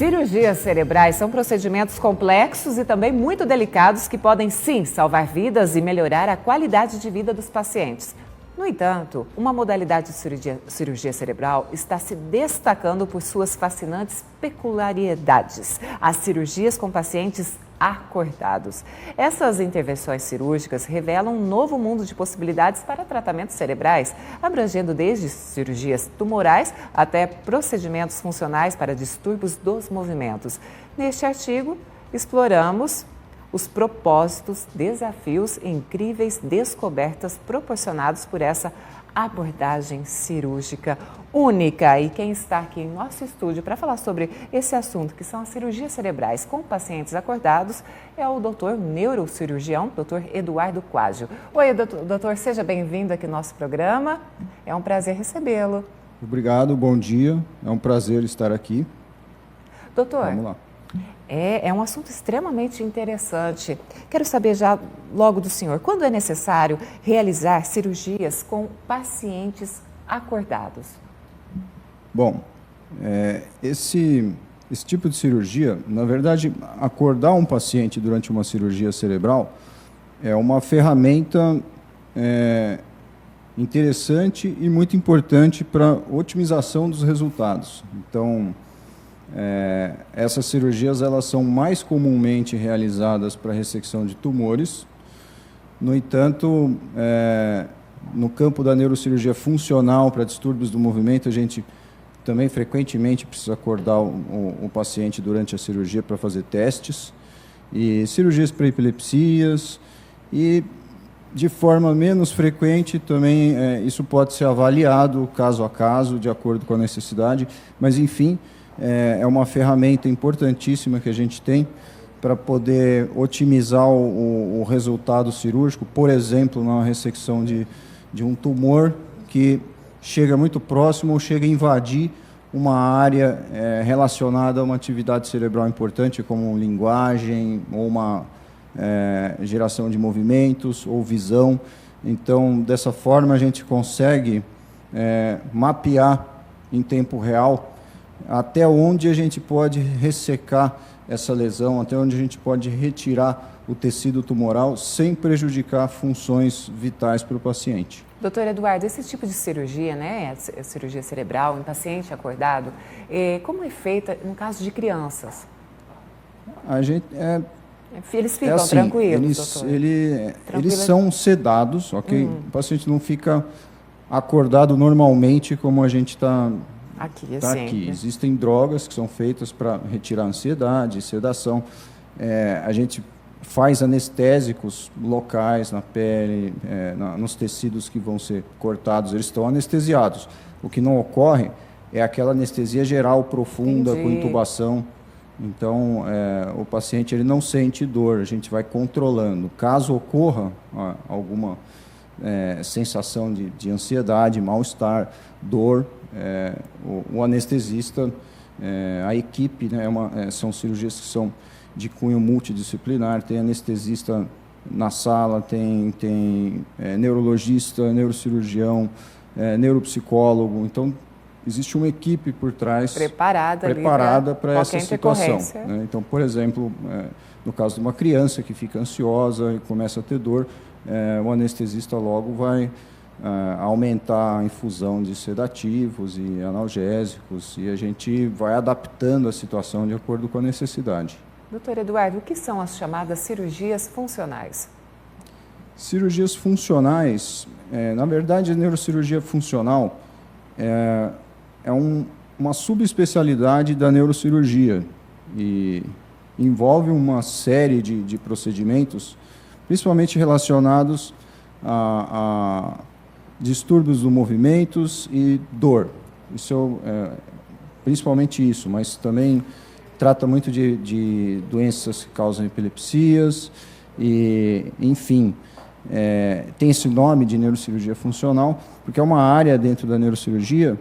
Cirurgias cerebrais são procedimentos complexos e também muito delicados que podem, sim, salvar vidas e melhorar a qualidade de vida dos pacientes. No entanto, uma modalidade de cirurgia cerebral está se destacando por suas fascinantes peculiaridades: as cirurgias com pacientes acordados. Essas intervenções cirúrgicas revelam um novo mundo de possibilidades para tratamentos cerebrais, abrangendo desde cirurgias tumorais até procedimentos funcionais para distúrbios dos movimentos. Neste artigo, exploramos os propósitos, desafios e incríveis descobertas proporcionados por essa abordagem cirúrgica única. E quem está aqui em nosso estúdio para falar sobre esse assunto, que são as cirurgias cerebrais com pacientes acordados, é o doutor neurocirurgião, doutor Eduardo Quaggio. Oi, doutor, seja bem-vindo aqui ao nosso programa. É um prazer recebê-lo. Obrigado, bom dia. É um prazer estar aqui. Doutor, vamos lá. É um assunto extremamente interessante. Quero saber já logo do senhor, quando é necessário realizar cirurgias com pacientes acordados? Bom, esse tipo de cirurgia, na verdade, acordar um paciente durante uma cirurgia cerebral é uma ferramenta interessante e muito importante para a otimização dos resultados. Então, essas cirurgias elas são mais comumente realizadas para ressecção de tumores. No entanto, no campo da neurocirurgia funcional para distúrbios do movimento, a gente também frequentemente precisa acordar o paciente durante a cirurgia para fazer testes, e cirurgias para epilepsias, e de forma menos frequente também isso pode ser avaliado caso a caso, de acordo com a necessidade, mas enfim, é uma ferramenta importantíssima que a gente tem para poder otimizar o resultado cirúrgico, por exemplo, na ressecção de um tumor que chega muito próximo ou chega a invadir uma área relacionada a uma atividade cerebral importante, como linguagem, ou uma geração de movimentos, ou visão. Então, dessa forma, a gente consegue mapear em tempo real até onde a gente pode ressecar essa lesão, até onde a gente pode retirar o tecido tumoral sem prejudicar funções vitais para o paciente. Doutor Eduardo, esse tipo de cirurgia, né, a cirurgia cerebral em paciente acordado, como é feita no caso de crianças? A gente eles ficam assim, tranquilos, doutor? Eles são sedados, ok? O paciente não fica acordado normalmente como a gente está aqui. Existem drogas que são feitas para retirar a ansiedade, sedação. A gente faz anestésicos locais na pele, nos tecidos que vão ser cortados, eles estão anestesiados. O que não ocorre é aquela anestesia geral profunda, com intubação. Então, o paciente ele não sente dor, a gente vai controlando. Caso ocorra alguma sensação de ansiedade, mal-estar, dor, o anestesista, a equipe, né, são cirurgias que são de cunho multidisciplinar, tem anestesista na sala, tem neurologista, neurocirurgião, neuropsicólogo. Então, existe uma equipe por trás preparada para essa situação. Né? Então, por exemplo, no caso de uma criança que fica ansiosa e começa a ter dor, o anestesista logo vai aumentar a infusão de sedativos e analgésicos, e a gente vai adaptando a situação de acordo com a necessidade. Doutor Eduardo, o que são as chamadas cirurgias funcionais? Cirurgias funcionais, na verdade, a neurocirurgia funcional é uma subespecialidade da neurocirurgia e envolve uma série de procedimentos, principalmente relacionados a distúrbios do movimentos e dor. Isso principalmente isso, mas também trata muito de doenças que causam epilepsias e, enfim, tem esse nome de neurocirurgia funcional porque é uma área dentro da neurocirurgia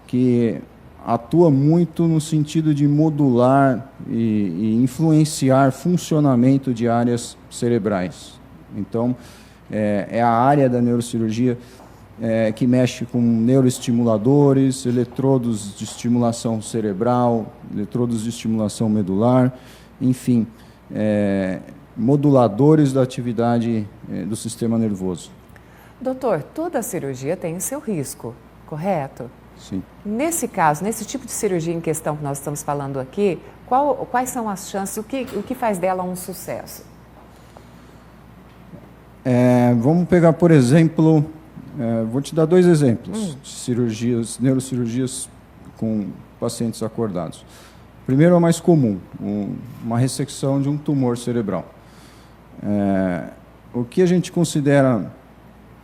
que atua muito no sentido de modular e influenciar funcionamento de áreas cerebrais. Então, é a área da neurocirurgia que mexe com neuroestimuladores, eletrodos de estimulação cerebral, eletrodos de estimulação medular, enfim, moduladores da atividade do sistema nervoso. Doutor, toda cirurgia tem o seu risco, correto? Sim. Nesse caso, nesse tipo de cirurgia em questão que nós estamos falando aqui, quais são as chances, o que faz dela um sucesso? Vamos pegar, por exemplo, vou te dar 2 exemplos de neurocirurgias com pacientes acordados. Primeiro é o mais comum, uma ressecção de um tumor cerebral. O que a gente considera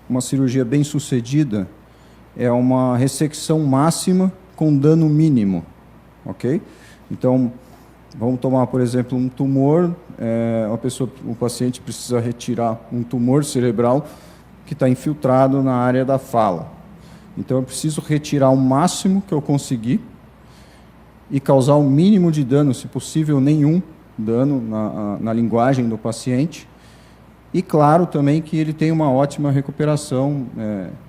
uma cirurgia bem sucedida é uma ressecção máxima com dano mínimo, ok? Então, vamos tomar, por exemplo, um tumor, o paciente precisa retirar um tumor cerebral que está infiltrado na área da fala. Então, eu preciso retirar o máximo que eu conseguir e causar o mínimo de dano, se possível, nenhum dano na linguagem do paciente. E, claro, também que ele tem uma ótima recuperação,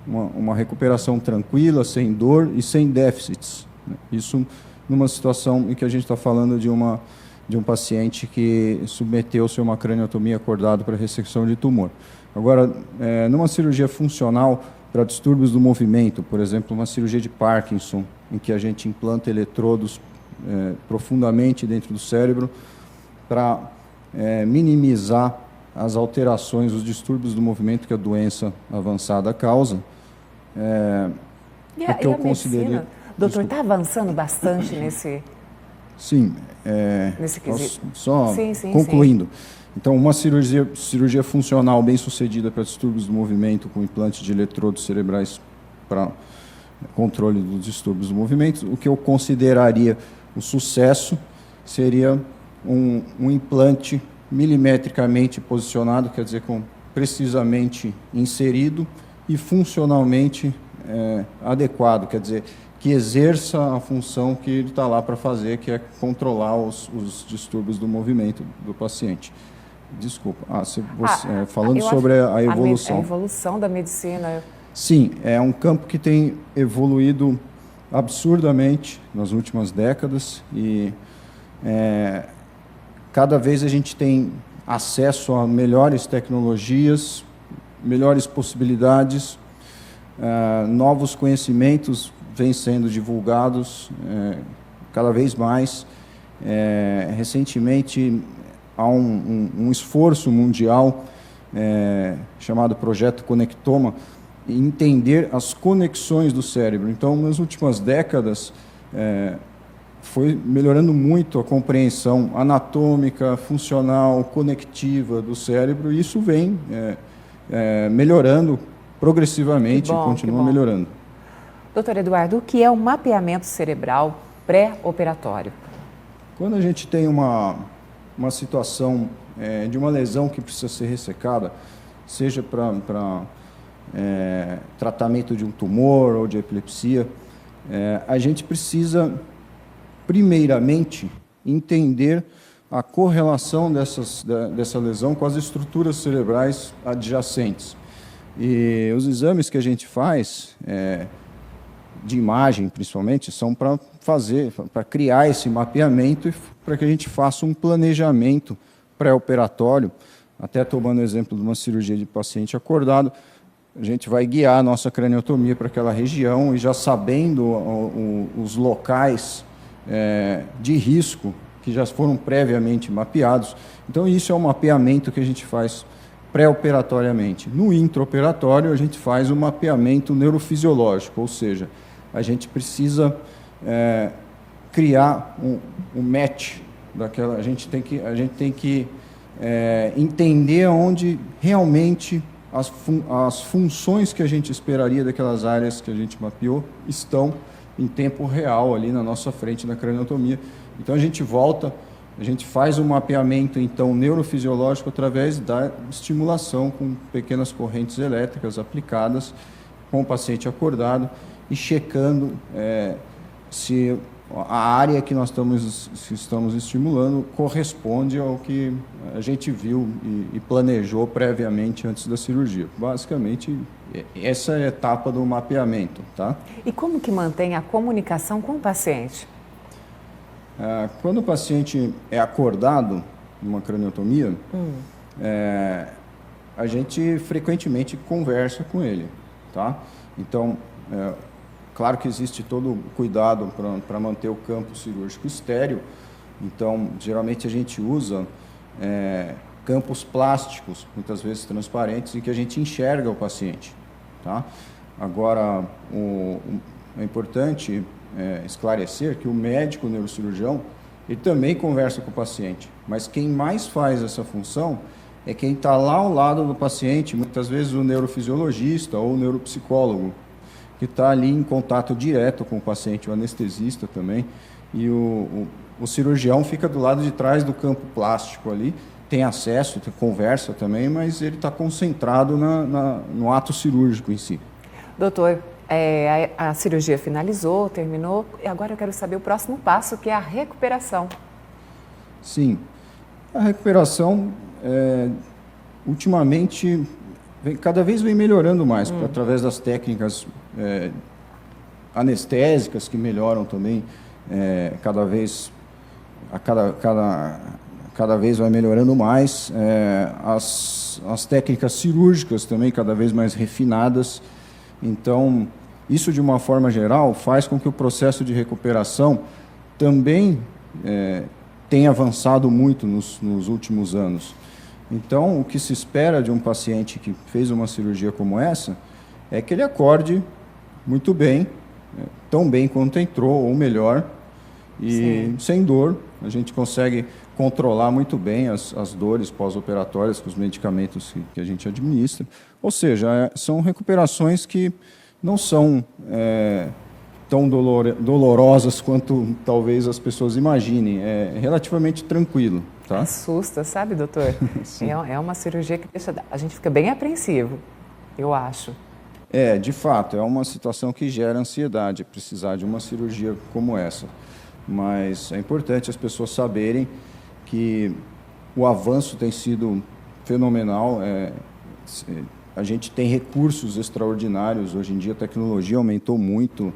uma recuperação tranquila, sem dor e sem déficits. Isso numa situação em que a gente está falando de um paciente que submeteu-se a uma craniotomia acordada para ressecção de tumor. Agora, numa cirurgia funcional para distúrbios do movimento, por exemplo, uma cirurgia de Parkinson, em que a gente implanta eletrodos profundamente dentro do cérebro para minimizar as alterações, os distúrbios do movimento que a doença avançada causa. E a medicina, doutor, está avançando bastante nesse... Sim, nesse quesito. Só concluindo. Sim. Então, uma cirurgia funcional bem sucedida para distúrbios do movimento com implante de eletrodos cerebrais para controle dos distúrbios do movimento, o que eu consideraria o sucesso seria um implante milimetricamente posicionado, quer dizer, precisamente inserido e funcionalmente adequado, quer dizer, que exerça a função que ele está lá para fazer, que é controlar os distúrbios do movimento do paciente. Desculpa, falando sobre a evolução. A evolução da medicina. Sim, é um campo que tem evoluído absurdamente nas últimas décadas e cada vez a gente tem acesso a melhores tecnologias, melhores possibilidades, novos conhecimentos vêm sendo divulgados cada vez mais. Recentemente, há um esforço mundial chamado Projeto Conectoma, em entender as conexões do cérebro. Então, nas últimas décadas, foi melhorando muito a compreensão anatômica, funcional, conectiva do cérebro, e isso vem melhorando progressivamente e continua melhorando. Doutor Eduardo, o que é um mapeamento cerebral pré-operatório? Quando a gente tem uma situação de uma lesão que precisa ser ressecada, seja para tratamento de um tumor ou de epilepsia, a gente precisa primeiramente entender a correlação dessa lesão com as estruturas cerebrais adjacentes. E os exames que a gente faz, de imagem principalmente, são para criar esse mapeamento e para que a gente faça um planejamento pré-operatório. Até tomando o exemplo de uma cirurgia de paciente acordado, a gente vai guiar a nossa craniotomia para aquela região e já sabendo os locais de risco que já foram previamente mapeados. Então, isso é um mapeamento que a gente faz pré-operatoriamente. No intraoperatório, a gente faz um mapeamento neurofisiológico, ou seja, a gente precisa criar um match daquela. A gente tem que entender onde realmente as funções que a gente esperaria daquelas áreas que a gente mapeou estão em tempo real ali na nossa frente na craniotomia. Então a gente faz um mapeamento então neurofisiológico através da estimulação com pequenas correntes elétricas aplicadas com o paciente acordado e checando se a área que nós estamos estimulando corresponde ao que a gente viu e planejou previamente antes da cirurgia. Basicamente, essa é a etapa do mapeamento, tá? E como que mantém a comunicação com o paciente? Quando o paciente é acordado numa craniotomia, a gente frequentemente conversa com ele, tá? Então, claro que existe todo o cuidado para manter o campo cirúrgico estéril. Então, geralmente a gente usa campos plásticos, muitas vezes transparentes, em que a gente enxerga o paciente, tá? Agora, é importante esclarecer que o médico neurocirurgião, ele também conversa com o paciente, mas quem mais faz essa função é quem está lá ao lado do paciente, muitas vezes o neurofisiologista ou o neuropsicólogo, que está ali em contato direto com o paciente, o anestesista também, e o cirurgião fica do lado de trás do campo plástico ali, tem acesso, conversa também, mas ele está concentrado no ato cirúrgico em si. Doutor, a cirurgia finalizou, terminou, e agora eu quero saber o próximo passo, que é a recuperação. Sim, a recuperação, ultimamente, cada vez vem melhorando mais, através das técnicas anestésicas que melhoram também, cada vez vai melhorando mais, as técnicas cirúrgicas também cada vez mais refinadas. Então, isso de uma forma geral faz com que o processo de recuperação também tenha avançado muito nos últimos anos. Então, o que se espera de um paciente que fez uma cirurgia como essa é que ele acorde muito bem, tão bem quanto entrou, ou melhor, e sem dor. A gente consegue controlar muito bem as dores pós-operatórias com os medicamentos que a gente administra. Ou seja, são recuperações que não são tão dolorosas quanto talvez as pessoas imaginem. É relativamente tranquilo. Tá? Assusta, sabe, doutor? É uma cirurgia que deixa... A gente fica bem apreensivo, eu acho. De fato, é uma situação que gera ansiedade, precisar de uma cirurgia como essa. Mas é importante as pessoas saberem que o avanço tem sido fenomenal. A gente tem recursos extraordinários. Hoje em dia a tecnologia aumentou muito.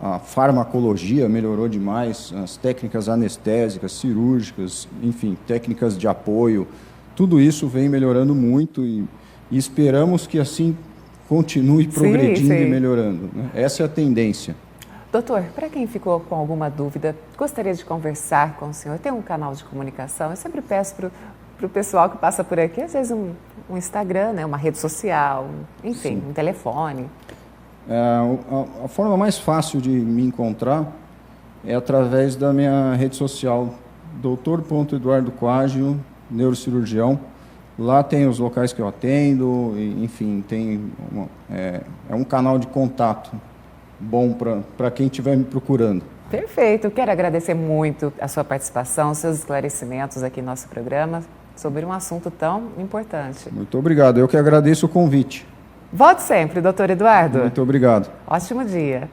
A farmacologia melhorou demais, as técnicas anestésicas, cirúrgicas, enfim, técnicas de apoio, tudo isso vem melhorando muito e esperamos que assim continue progredindo e melhorando, né? Essa é a tendência. Doutor, para quem ficou com alguma dúvida, gostaria de conversar com o senhor, tem um canal de comunicação? Eu sempre peço para o pessoal que passa por aqui, às vezes um Instagram, né, uma rede social, enfim, um telefone. A forma mais fácil de me encontrar é através da minha rede social, Dr.Eduardo neurocirurgião. Lá tem os locais que eu atendo, enfim, é um canal de contato bom para quem estiver me procurando. Perfeito, quero agradecer muito a sua participação, seus esclarecimentos aqui no nosso programa sobre um assunto tão importante. Muito obrigado, eu que agradeço o convite. Volte sempre, doutor Eduardo. Muito obrigado. Ótimo dia.